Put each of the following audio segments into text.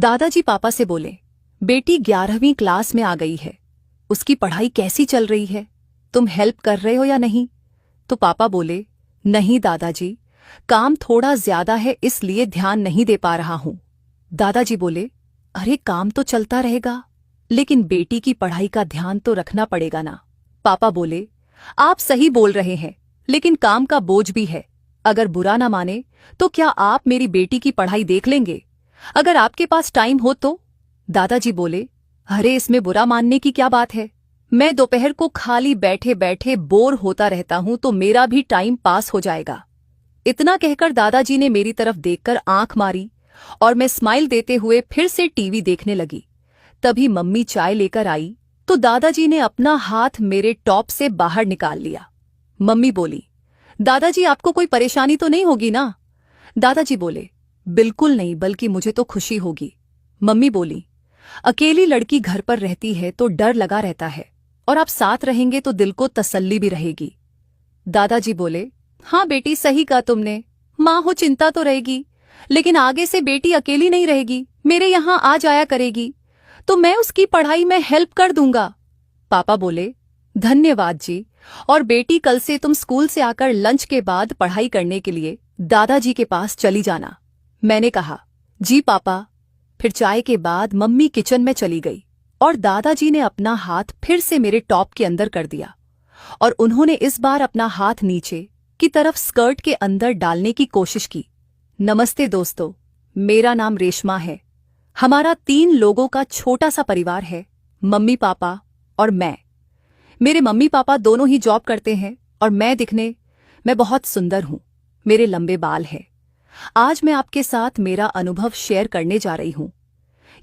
दादाजी पापा से बोले, बेटी 11वीं क्लास में आ गई है, उसकी पढ़ाई कैसी चल रही है? तुम हेल्प कर रहे हो या नहीं? तो पापा बोले, नहीं दादाजी, काम थोड़ा ज्यादा है इसलिए ध्यान नहीं दे पा रहा हूं। दादाजी बोले, अरे काम तो चलता रहेगा, लेकिन बेटी की पढ़ाई का ध्यान तो रखना पड़ेगा ना। पापा बोले, आप सही बोल रहे हैं, लेकिन काम का बोझ भी है। अगर बुरा ना माने तो क्या आप मेरी बेटी की पढ़ाई देख लेंगे, अगर आपके पास टाइम हो तो? दादाजी बोले, अरे इसमें बुरा मानने की क्या बात है? मैं दोपहर को खाली बैठे बैठे बोर होता रहता हूं तो मेरा भी टाइम पास हो जाएगा। इतना कहकर दादाजी ने मेरी तरफ देखकर आंख मारी और मैं स्माइल देते हुए फिर से टीवी देखने लगी। तभी मम्मी चाय लेकर आई तो दादाजी ने अपना हाथ मेरे टॉप से बाहर निकाल लिया। मम्मी बोली, दादाजी आपको कोई परेशानी तो नहीं होगी ना? दादाजी बोले, बिल्कुल नहीं, बल्कि मुझे तो खुशी होगी। मम्मी बोली, अकेली लड़की घर पर रहती है तो डर लगा रहता है, और आप साथ रहेंगे तो दिल को तसल्ली भी रहेगी। दादाजी बोले, हाँ बेटी, सही कहा तुमने, माँ हो चिंता तो रहेगी, लेकिन आगे से बेटी अकेली नहीं रहेगी, मेरे यहाँ आ जाया करेगी, तो मैं उसकी पढ़ाई में हेल्प कर दूंगा। पापा बोले, धन्यवाद जी, और बेटी कल से तुम स्कूल से आकर लंच के बाद पढ़ाई करने के लिए दादाजी के पास चली जाना। मैंने कहा, जी पापा। फिर चाय के बाद मम्मी किचन में चली गई और दादाजी ने अपना हाथ फिर से मेरे टॉप के अंदर कर दिया और उन्होंने इस बार अपना हाथ नीचे की तरफ स्कर्ट के अंदर डालने की कोशिश की। नमस्ते दोस्तों, मेरा नाम रेशमा है। हमारा 3 लोगों का छोटा सा परिवार है, मम्मी पापा और मैं। मेरे मम्मी पापा दोनों ही जॉब करते हैं और मैं बहुत सुंदर हूं, मेरे लंबे बाल हैं। आज मैं आपके साथ मेरा अनुभव शेयर करने जा रही हूं।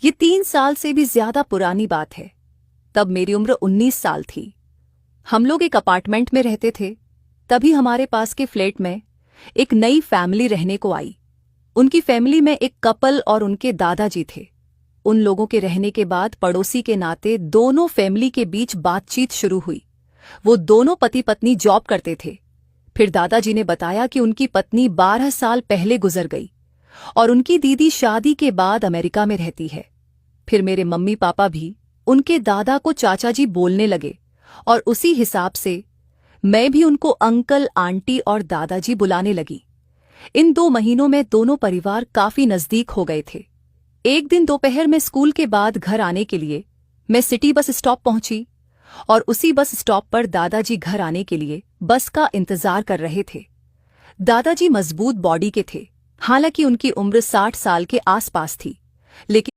ये 3 साल से भी ज्यादा पुरानी बात है। तब मेरी उम्र 19 साल थी। हम लोग एक अपार्टमेंट में रहते थे। तभी हमारे पास के फ्लैट में एक नई फैमिली रहने को आई। उनकी फैमिली में एक कपल और उनके दादाजी थे। उन लोगों के रहने के बाद पड़ोसी के नाते दोनों फैमिली के बीच बातचीत शुरू हुई। वो दोनों पति पत्नी जॉब करते थे। फिर दादाजी ने बताया कि उनकी पत्नी 12 साल पहले गुजर गई और उनकी दीदी शादी के बाद अमेरिका में रहती है। फिर मेरे मम्मी पापा भी उनके दादा को चाचा जी बोलने लगे और उसी हिसाब से मैं भी उनको अंकल, आंटी और दादाजी बुलाने लगी। इन 2 महीनों में दोनों परिवार काफी नजदीक हो गए थे। एक दिन दोपहर में स्कूल के बाद घर आने के लिए मैं सिटी बस स्टॉप पहुंची और उसी बस स्टॉप पर दादाजी घर आने के लिए बस का इंतजार कर रहे थे। दादाजी मजबूत बॉडी के थे, हालांकि उनकी उम्र 60 साल के आसपास थी, लेकिन